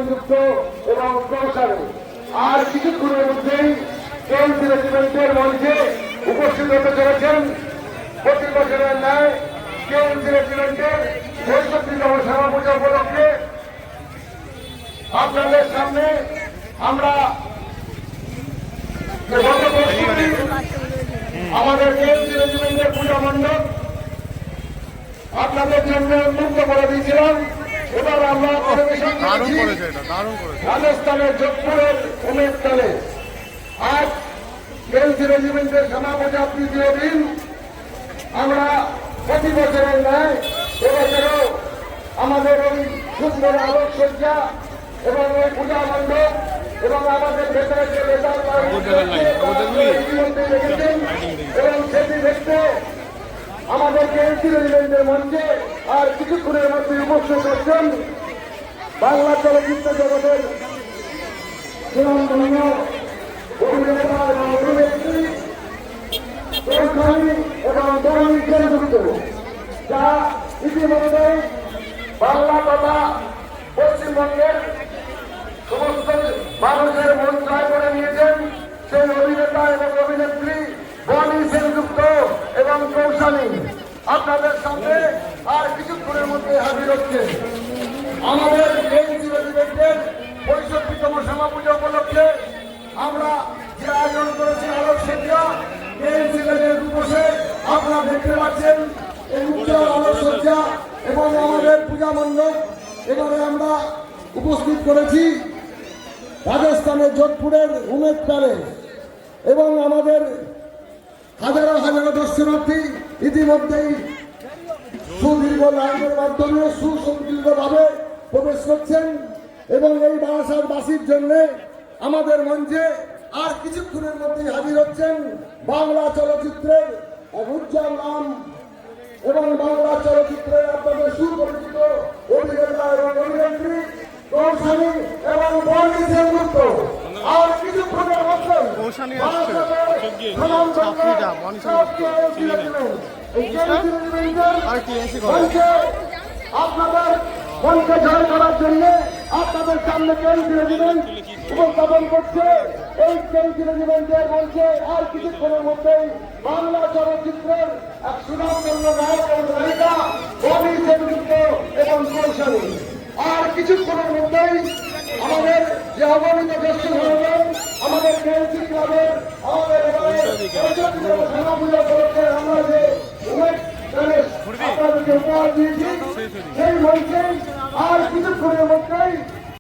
যুক্ত এবং প্রসারে আর কিছুক্ষণের মধ্যেই কেএমসি রেজিমেন্টের মঞ্চে উপস্থিত হতে চলেছেন প্রতি বছরের ন্যায় কেএমসি রেজিমেন্টের ৬৫তম সেবা পূজা উপলক্ষে আপনাদের সামনে আমরা আমাদের কেএমসি রেজিমেন্টের পূজা মণ্ডপ আপনাদের জন্য উন্মুক্ত করে দিয়েছিলাম। এবার আমরা পরিবেশন করেছি রাজস্থানের যোধপুরের উমেদকালে। আজ কেএমসি রেজিমেন্টের সমাপনী তৃতীয় দিন। আমরা প্রতি বছরের ন্যায় এবছরও আমাদের ওই সুন্দর আলোকসজ্জা এবং ওই পূজা মণ্ডপ এবং আমাদের ভেতরে যে রেজাল্ট ইতিমধ্যে দেখেছেন এবং সেটি দেখতে আমাদের কেএমসি রেজিমেন্টের মঞ্চে আর কিছুক্ষণের মধ্যে উপস্থিত হচ্ছেন বাংলা চলচ্চিত্র জগতের সুনামধন্য অভিনেতা এবং অভিনেত্রী এবং তরুণী সেনগুপ্ত, যা ইতিমধ্যে বাংলা তথা পশ্চিমবঙ্গের সমস্ত মানুষের মন জয় করে নিয়েছেন। সেই অভিনেতা এবং অভিনেত্রী বনি সেনগুপ্ত এবং কৌশানী আপনাদের সামনে আর কিছুক্ষণের মধ্যে হাজির হচ্ছে। আমাদের কেএমসি রেজিমেন্টের ৬৫তম সেবা পূজা উপলক্ষে আমরা যে আয়োজন করেছি আলোকসজ্জা কেএমসি লেনের উপসে আপনারা দেখতে পাচ্ছেন এই উজ্জ্বল আলোকসজ্জা এবং আমাদের পূজা মণ্ডপ। এবারে আমরা উপস্থিত করেছি রাজস্থানের যোধপুরের উমেদ প্যালেস এবং আমাদের হাজারো হাজারো দর্শনার্থী ইতিমধ্যেই সুদীর্ঘ লাইনের মাধ্যমে সুশৃঙ্খলভাবে প্রবেশ করছেন এবং এই বারাসাতবাসীর জন্য আমাদের মঞ্চে আর কিছুক্ষণের মধ্যেই হাজির হচ্ছেন বাংলা চলচ্চিত্রের উজ্জ্বল নাম এবং বাংলা চলচ্চিত্রের আপনাদের সুপরিচিত অভিনেতা এবং অভিনেত্রী কৌশানী এবং বনি সেনগুপ্ত। আর কিছুক্ষণের মধ্যে আপনাদের মনকে জয় করার জন্য আপনাদের সামনে কেএমসি রেজিমেন্ট উপস্থাপন করছে। এই কেএমসি রেজিমেন্টের মঞ্চে আর কিছুক্ষণের মধ্যেই বাংলা চলচ্চিত্রের এক সুনামধন্য নায়ক এবং নায়িকা বনি সেনগুপ্ত এবং কৌশানী। আর কিছুক্ষণের মধ্যেই আমাদের যে অগণিত দর্শক হবেন আমাদের কেএমসি ক্লাবের আমাদের সেবা পূজা উপলক্ষে আমরা যে আপনাদেরকে উপহার দিয়েছি সেই মঞ্চে আর কিছুক্ষণের মধ্যে